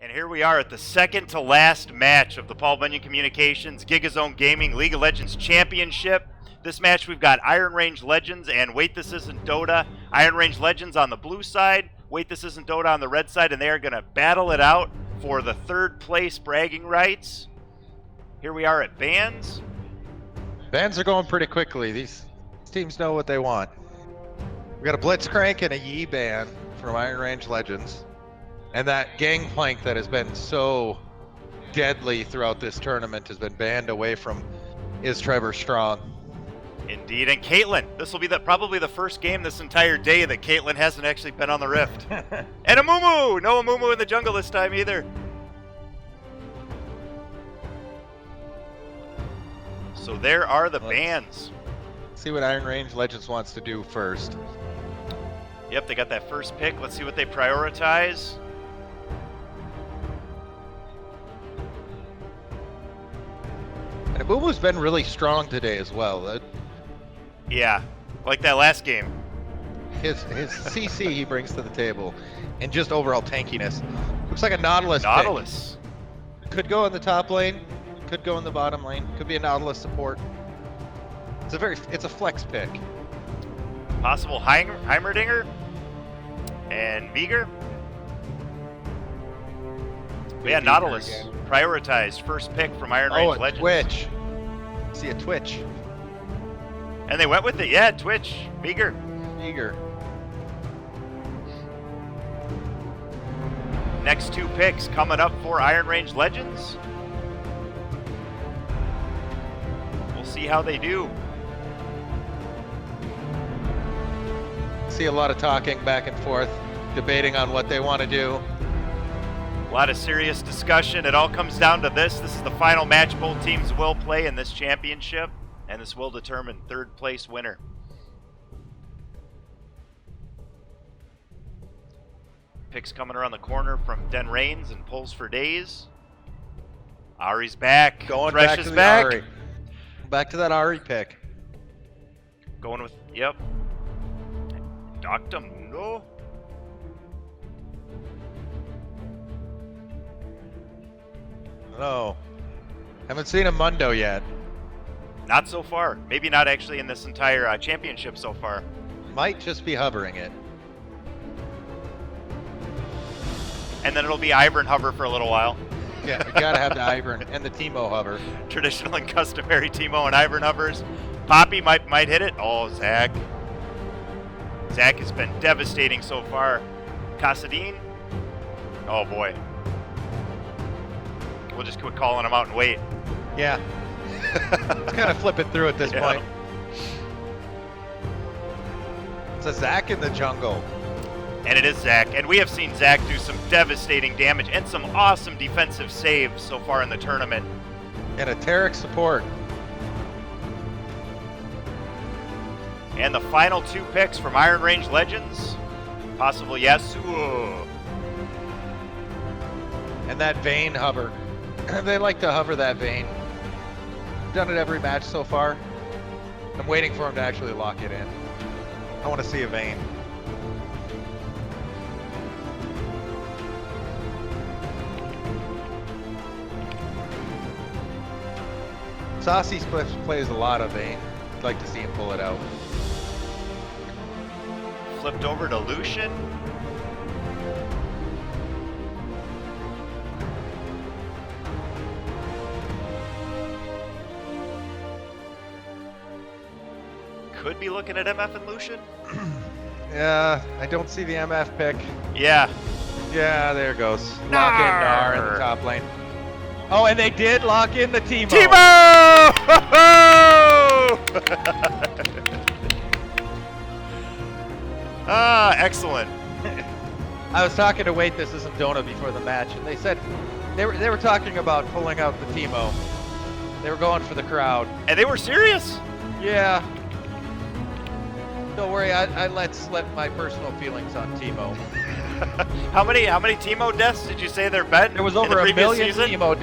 And here we are at the second to last match of the Paul Bunyan Communications Gigazone Gaming League of Legends Championship. This match we've got Iron Range Legends and Wait This Isn't Dota. Iron Range Legends on the blue side, Wait This Isn't Dota on the red side, and they are going to battle it out for the third place bragging rights. Here we are at bans. Bans are going pretty quickly. These teams know what they want. We got a Blitzcrank and a Yi ban from Iron Range Legends. And that Gangplank that has been so deadly throughout this tournament has been banned away from Is Trevor Strong. Indeed, and Caitlyn. This will be probably the first game this entire day that Caitlyn hasn't actually been on the Rift. And Amumu! No Amumu in the jungle this time either. So there are the bans. See what Iron Range Legends wants to do first. Yep, they got that first pick. Let's see what they prioritize. And Amumu's been really strong today as well. Yeah, like that last game. His CC he brings to the table, and just overall tankiness. Looks like a Nautilus. Nautilus. Pick. Could go in the top lane, could go in the bottom lane, could be a Nautilus support. It's a flex pick. Possible Heimerdinger and Meager. Yeah, Nautilus prioritized first pick from Iron Range Legends. Twitch. See a Twitch. And they went with it, yeah, Twitch. Meager. Next two picks coming up for Iron Range Legends. We'll see how they do. See a lot of talking back and forth, debating on what they want to do. A lot of serious discussion. It all comes down to this. This is the final match both teams will play in this championship, and this will determine third place winner. Picks coming around the corner from Den Reigns and pulls for days. Ari's back. Thresh is back. Ari. Back to that Ari pick. Going with, yep. Dr. Mundo. No. Haven't seen a Mundo yet. Not so far. Maybe not actually in this entire championship so far. Might just be hovering it. And then it'll be Ivern hover for a little while. Yeah, we gotta have the Ivern and the Teemo hover. Traditional and customary Teemo and Ivern hovers. Poppy might hit it. Oh, Zach. Zach has been devastating so far. Kassadin. Oh boy. We'll just quit calling him out and wait. Yeah. It's kind of flipping through at this point. It's a Zach in the jungle. And it is Zach. And we have seen Zach do some devastating damage and some awesome defensive saves so far in the tournament. And a Taric support. And the final two picks from Iron Range Legends. Possible Yasuo. And that Vayne hover. They like to hover that Vayne. Done it every match so far. I'm waiting for him to actually lock it in. I want to see a Vayne. Saucy plays a lot of Vayne. I'd like to see him pull it out. Flipped over to Lucian. Could be looking at MF and Lucian. Yeah, I don't see the MF pick. Yeah. Yeah, there it goes. Lock in Nar in the top lane. Oh, and they did lock in the Teemo. Teemo! Excellent. I was talking to Wait This Isn't Dota before the match, and they said they were talking about pulling out the Teemo. They were going for the crowd. And they were serious. Yeah. Don't worry, I let my personal feelings on Teemo. How many Teemo deaths did you say there been? There was over a million season? Teemo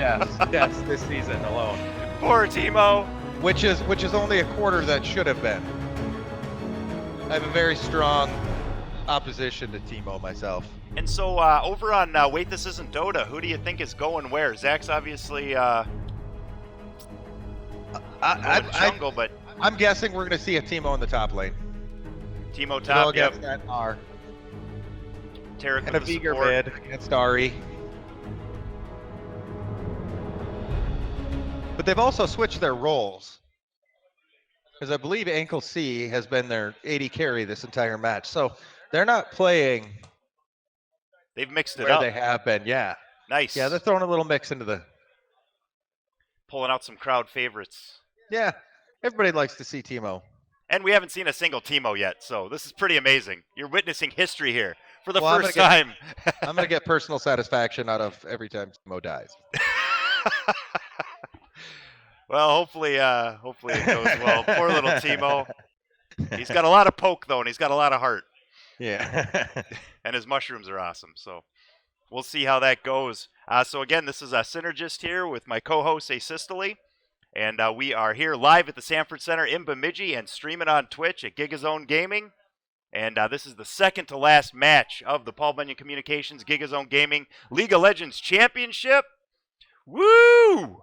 deaths this season alone. Poor Teemo. Which is only a quarter that should have been. I have a very strong opposition to Teemo myself. And so over on Wait This Isn't Dota, who do you think is going where? Zach's obviously jungle, but I'm guessing we're going to see a Teemo in the top lane. Teemo top, against that R. Tarek And a with the Vigor support. mid against Ari. But they've also switched their roles. Because I believe Ankle C has been their AD carry this entire match. So they're not playing They've mixed it where up. they have been. Yeah. Nice. Yeah, they're throwing a little mix into the... Pulling out some crowd favorites. Yeah. Everybody likes to see Teemo. And we haven't seen a single Teemo yet, so this is pretty amazing. You're witnessing history here for the Well, first time. I'm going to get personal satisfaction out of every time Teemo dies. Well, hopefully it goes well. Poor little Teemo. He's got a lot of poke, though, and he's got a lot of heart. Yeah. And his mushrooms are awesome, so we'll see how that goes. So again, this is a Synergist here with my co-host Asystole, and we are here live at the Sanford Center in Bemidji and streaming on Twitch at Gigazone Gaming. And this is the second to last match of the Paul Bunyan Communications Gigazone Gaming League of Legends Championship. Woo!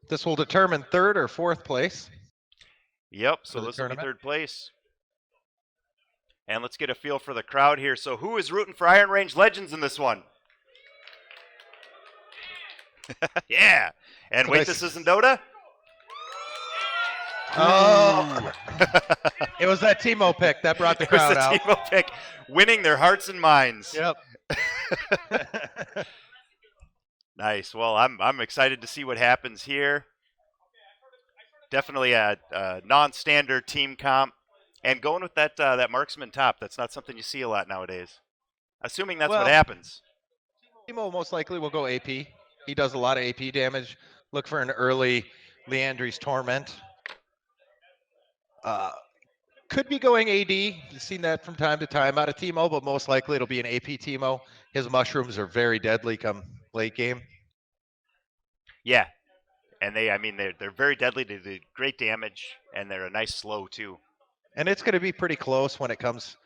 This will determine third or fourth place. Yep, so this will be third place. And let's get a feel for the crowd here. So who is rooting for Iron Range Legends in this one? Yeah. And wait, this isn't Dota? Oh. It was that Teemo pick that brought the crowd out. It was the Teemo pick, winning their hearts and minds. Yep. Nice. Well, I'm excited to see what happens here. Definitely a non-standard team comp, and going with that that marksman top. That's not something you see a lot nowadays. Assuming that's what happens. Teemo most likely will go AP. He does a lot of AP damage. Look for an early Leandri's Torment. Could be going AD. You've seen that from time to time out of Teemo, but most likely it'll be an AP Teemo. His mushrooms are very deadly come late game. Yeah, and they're very deadly. They do great damage, and they're a nice slow too. And it's going to be pretty close when it comes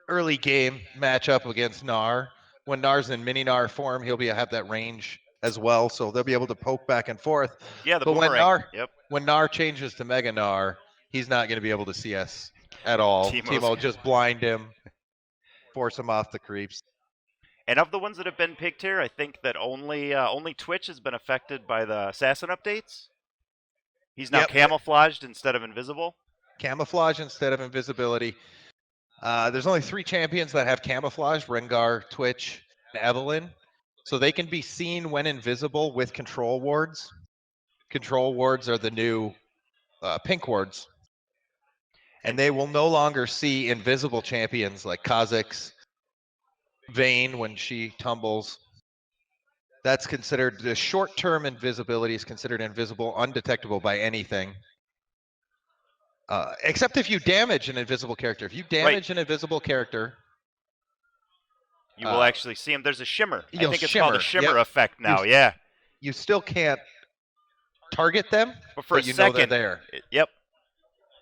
early game matchup against Gnar. When Gnar's in mini Gnar form, he'll have that range as well, so they'll be able to poke back and forth. Yeah, the but boomerang. When Gnar changes to Mega Gnar, he's not going to be able to see us at all. Teemo will just blind him, force him off the creeps. And of the ones that have been picked here, I think that only Twitch has been affected by the assassin updates. He's now camouflaged instead of invisible. Camouflage instead of invisibility. There's only 3 champions that have camouflage: Rengar, Twitch, and Evelynn. So they can be seen when invisible with control wards. Control wards are the new pink wards. And they will no longer see invisible champions like Kha'Zix, Vayne when she tumbles. That's considered, the short-term invisibility is considered invisible, undetectable by anything. Except if you damage an invisible character. If you damage an invisible character, you will actually see him. There's a shimmer. I think it's shimmer. called a shimmer effect now. You still can't target them, but you know they're there. Yep.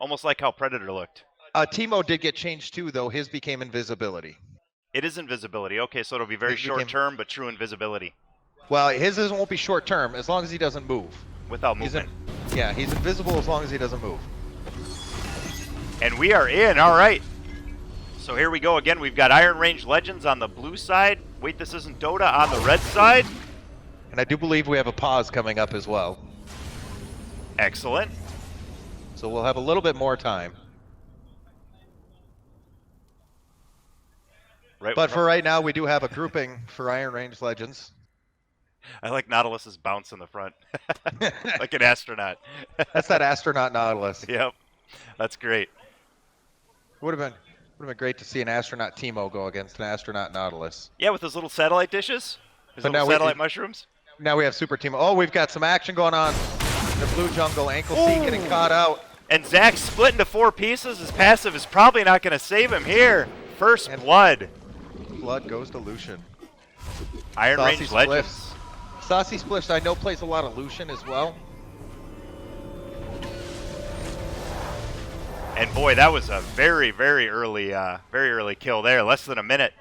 Almost like how Predator looked. Teemo did get changed too, though. His became invisibility. It is invisibility. Okay, so it'll be very short term, but true invisibility. Well, his won't be short term as long as he doesn't move. Without movement. He's invisible as long as he doesn't move. And we are in. All right. So here we go again. We've got Iron Range Legends on the blue side. Wait, this isn't Dota on the red side. And I do believe we have a pause coming up as well. Excellent. So we'll have a little bit more time. But for right now, we do have a grouping for Iron Range Legends. I like Nautilus's bounce in the front. Like an astronaut. That's that astronaut Nautilus. Yep. That's great. Would have been great to see an astronaut Teemo go against an astronaut Nautilus. Yeah, with those little satellite dishes. His little satellite mushrooms. Now we have Super Teemo. Oh, we've got some action going on in the blue jungle. Ankle C getting caught out. And Zach split into 4 pieces. His passive is probably not going to save him here. First blood. Blood goes to Lucian. Iron Range Legends. Saucy Spliffs, I know, plays a lot of Lucian as well. And boy, that was a very early kill there. Less than a minute.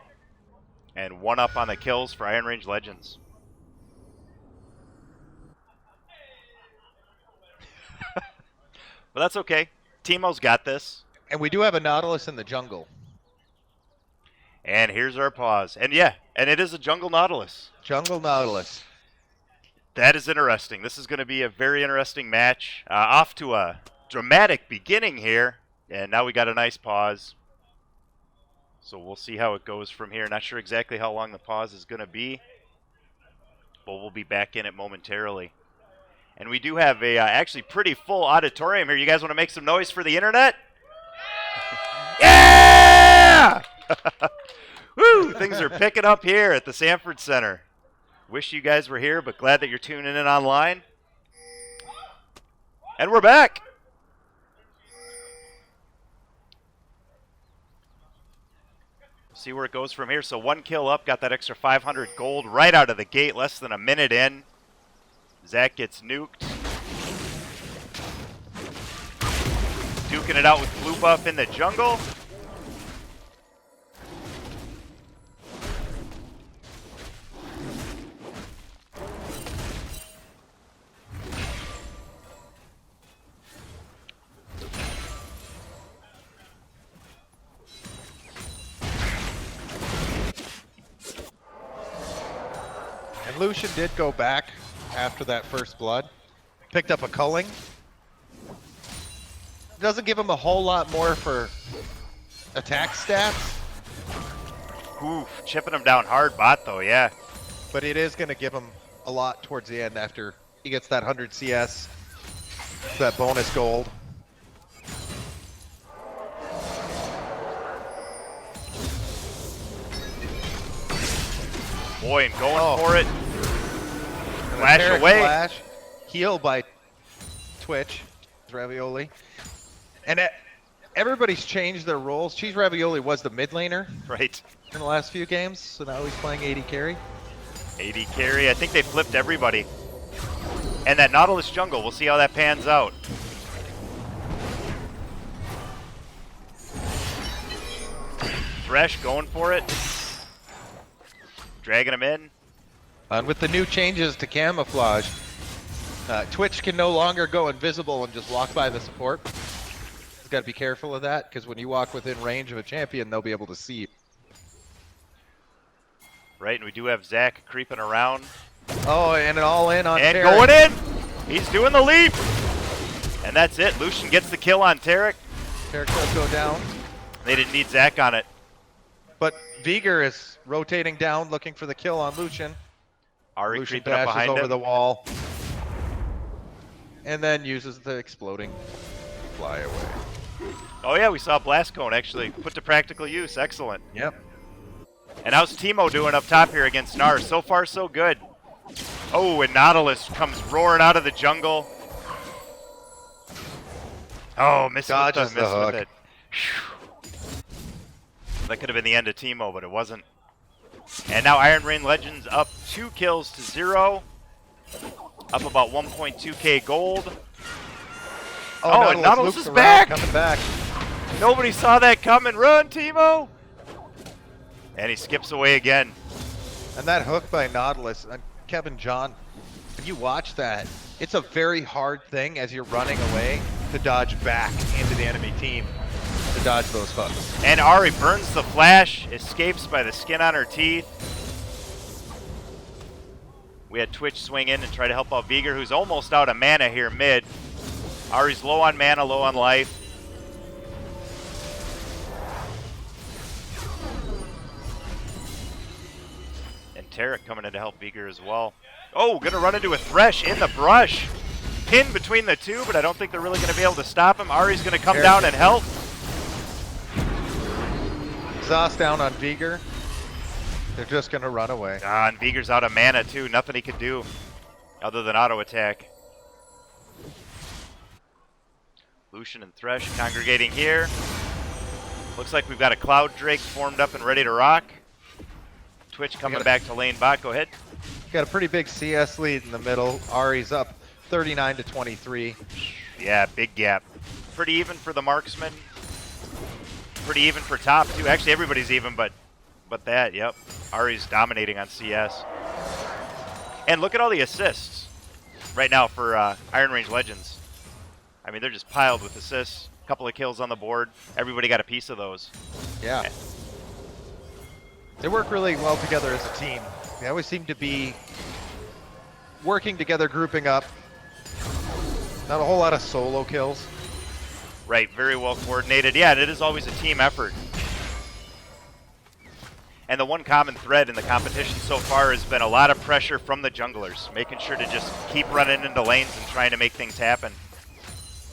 And 1 up on the kills for Iron Range Legends. But that's okay. Teemo's got this. And we do have a Nautilus in the jungle. And here's our pause. And yeah, and it is a jungle Nautilus. Jungle Nautilus. That is interesting. This is going to be a very interesting match. Off to a dramatic beginning here. And now we got a nice pause. So we'll see how it goes from here. Not sure exactly how long the pause is going to be. But we'll be back in it momentarily. And we do have a actually pretty full auditorium here. You guys want to make some noise for the internet? Yeah! Woo! Things are picking up here at the Sanford Center. Wish you guys were here, but glad that you're tuning in online. And we're back. See where it goes from here. So 1 kill up, got that extra 500 gold right out of the gate, less than a minute in. Zach gets nuked. Duking it out with blue buff in the jungle. And Lucian did go back after that first blood. Picked up a culling. Doesn't give him a whole lot more for attack stats. Oof, chipping him down hard bot though, yeah. But it is going to give him a lot towards the end after he gets that 100 CS, that bonus gold. Boy, and going for it. Flash away. Flash, heal by Twitch, Ravioli. And everybody's changed their roles. Cheese Ravioli was the mid laner Right. in the last few games, so now he's playing AD carry. AD carry. I think they flipped everybody. And that Nautilus jungle, we'll see how that pans out. Thresh going for it. Dragging him in. And with the new changes to camouflage, Twitch can no longer go invisible and just walk by the support. You've got to be careful of that, because when you walk within range of a champion, they'll be able to see you. Right, and we do have Zach creeping around. Oh, and an all-in on And Tarek. going in! He's doing the leap! And that's it. Lucian gets the kill on Tarek. Tarek does go down. They didn't need Zach on it. But Viger is rotating down, looking for the kill on Lucian. Ari Lucian creeping up dashes behind over him. the wall. And then uses the exploding fly away. Oh yeah, we saw Blast Cone actually put to practical use. Excellent. Yep. And how's Teemo doing up top here against Nars? So far, so good. Oh, and Nautilus comes roaring out of the jungle. Oh, missed Dodges the hook. with it. Whew. That could have been the end of Teemo, but it wasn't. And now Iron Rain Legends up 2 kills to 0. Up about 1.2k gold. Oh, and Nautilus is back! Coming back. Nobody saw that coming. Run, Teemo! And he skips away again. And that hook by Nautilus, Kevin John, if you watch that, it's a very hard thing as you're running away to dodge back into the enemy team to dodge those hooks. And Ari burns the flash, escapes by the skin on her teeth. We had Twitch swing in and try to help out Viger, who's almost out of mana here mid. Ari's low on mana, low on life. And Tarek coming in to help Viger as well. Oh, gonna run into a Thresh in the brush. Pinned between the two, but I don't think they're really gonna be able to stop him. Ari's gonna come down and help. Exhaust down on Viger. They're just gonna run away. And Viger's out of mana too. Nothing he could do other than auto attack. Lucian and Thresh congregating here. Looks like we've got a Cloud Drake formed up and ready to rock. Twitch coming back to lane bot. Go ahead. Got a pretty big CS lead in the middle. Ari's up 39 to 23. Yeah, big gap. Pretty even for the marksman. pretty even for top, too. Actually, everybody's even, but that, yep. Ari's dominating on CS. And look at all the assists right now for Iron Range Legends. I mean, they're just piled with assists. A couple of kills on the board. Everybody got a piece of those. Yeah. They work really well together as a team. They always seem to be working together, grouping up. Not a whole lot of solo kills. Right, very well coordinated. Yeah, and it is always a team effort. And the one common thread in the competition so far has been a lot of pressure from the junglers, making sure to just keep running into lanes and trying to make things happen.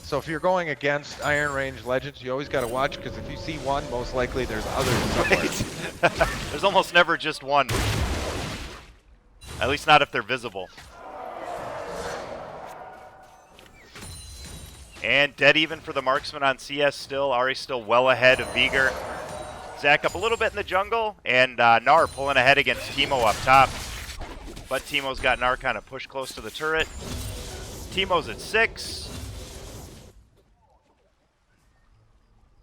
So if you're going against Iron Range Legends, you always got to watch, because if you see one, most likely there's others somewhere. Right. There's almost never just one. At least not if they're visible. And dead even for the marksman on CS still. Ari's still well ahead of Viger. Zach up a little bit in the jungle, and Nar pulling ahead against Teemo up top. But Teemo's got Nar kind of pushed close to the turret. Teemo's at 6.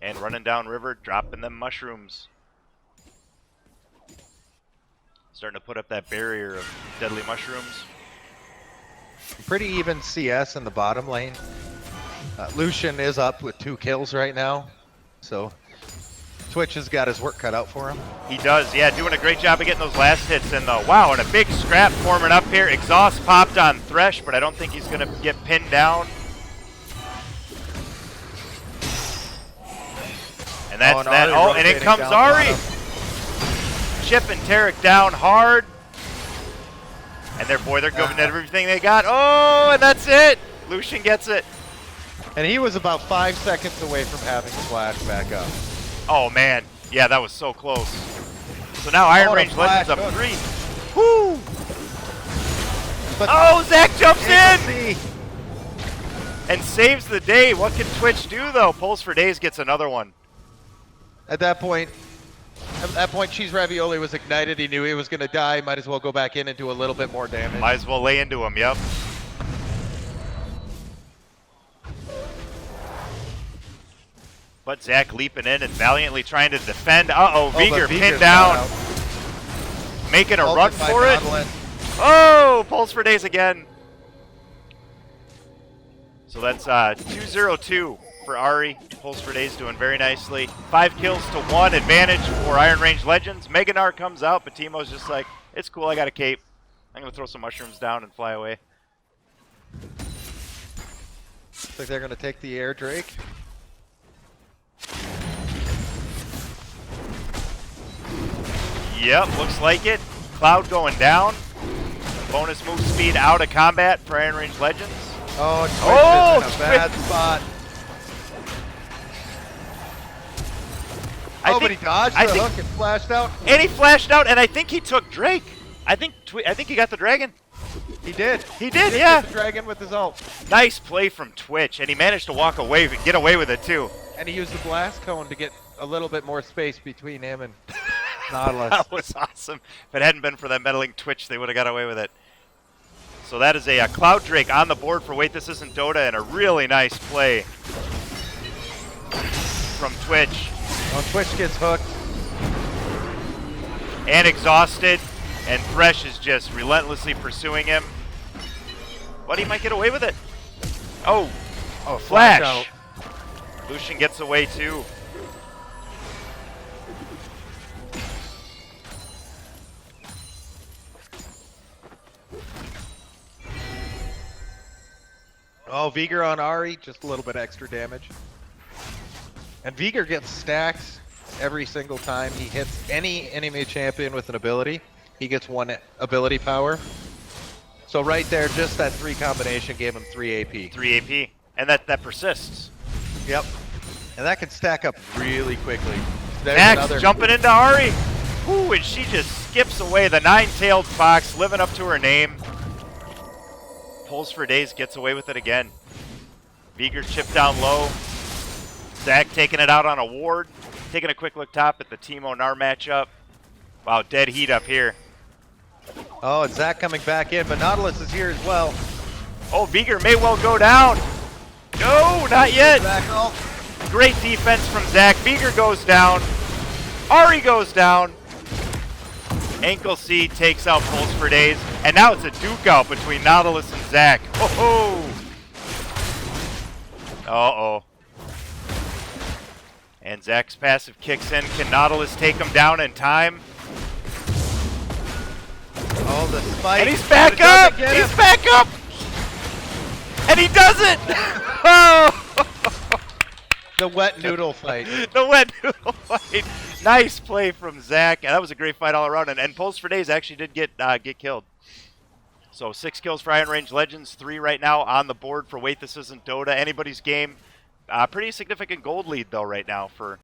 And running down river, dropping them mushrooms. Starting to put up that barrier of deadly mushrooms. Pretty even CS in the bottom lane. Lucian is up with 2 kills right now, so Twitch has got his work cut out for him. He does, yeah, doing a great job of getting those last hits in though. Wow, and a big scrap forming up here. Exhaust popped on Thresh, but I don't think he's gonna get pinned down. And that's that. Oh, and in comes Ari. Chipping Tarek down hard. And they're giving everything they got. Oh, and that's it. Lucian gets it. And he was about 5 seconds away from having the flash back up. Oh, man. Yeah, that was so close. So now Iron Range Legends up 3. Woo! But Zach jumps in! And saves the day. What can Twitch do, though? Pulse for Days gets another one. At that point, Cheese Ravioli was ignited. He knew he was going to die. Might as well go back in and do a little bit more damage. Might as well lay into him, yep. But Zach leaping in and valiantly trying to defend. Uh-oh, Viger pinned down. Making a run for it. Oh, Pulse for Days again. So that's 2-0-2 for Ari. Pulse for Days doing very nicely. 5 kills to 1 advantage for Iron Range Legends. Meganar comes out, but Teemo's just like, it's cool, I got a cape. I'm going to throw some mushrooms down and fly away. Looks like they're going to take the air Drake. Yep, looks like it. Cloud going down. Bonus move speed out of combat for Iron Range Legends. Oh, Twitch is in a bad spot. But he dodged the hook and flashed out. And he flashed out, and I think he took Drake. I think he got the dragon. He did. He did, yeah. Get the dragon with his ult. Nice play from Twitch, and he managed to walk away and get away with it too. And he used the blast cone to get a little bit more space between him and Nautilus. That was awesome. If it hadn't been for that meddling Twitch, they would have got away with it. So that is a Cloud Drake on the board for Wait This Isn't Dota, and a really nice play from Twitch. Well, Twitch gets hooked. And exhausted, and Thresh is just relentlessly pursuing him. But he might get away with it. Oh, flash. Out. Lucian gets away too. Oh, Viger on Ari, just a little bit extra damage. And Viger gets stacks every single time he hits any enemy champion with an ability. He gets 1 ability power. So right there, just that 3 combination gave him 3 AP. 3 AP, and that persists. Yep. And that can stack up really quickly. Max jumping into Ari. Ooh, and she just skips away. The 9-tailed fox living up to her name. Pulls for Days gets away with it again. Viger chipped down low. Zach taking it out on a ward. Taking a quick look top at the Teemo Nar matchup. Wow, dead heat up here. Oh, and Zach coming back in, but Nautilus is here as well. Oh, Viger may well go down. No, not yet. Great defense from Zach. Beaker goes down. Ari goes down. Ankle C takes out Pulse for Days. And now it's a duke out between Nautilus and Zach. Oh-ho! Uh-oh. And Zach's passive kicks in. Can Nautilus take him down in time? Oh, the spike. And he's back up! He's back up! And he does it! Oh! The wet noodle fight. The wet noodle fight. Nice play from Zach. And that was a great fight all around. And Pulse for Days actually did get killed. So 6 kills for Iron Range Legends, 3 right now on the board for Wait This Isn't Dota. Anybody's game. Pretty significant gold lead though right now for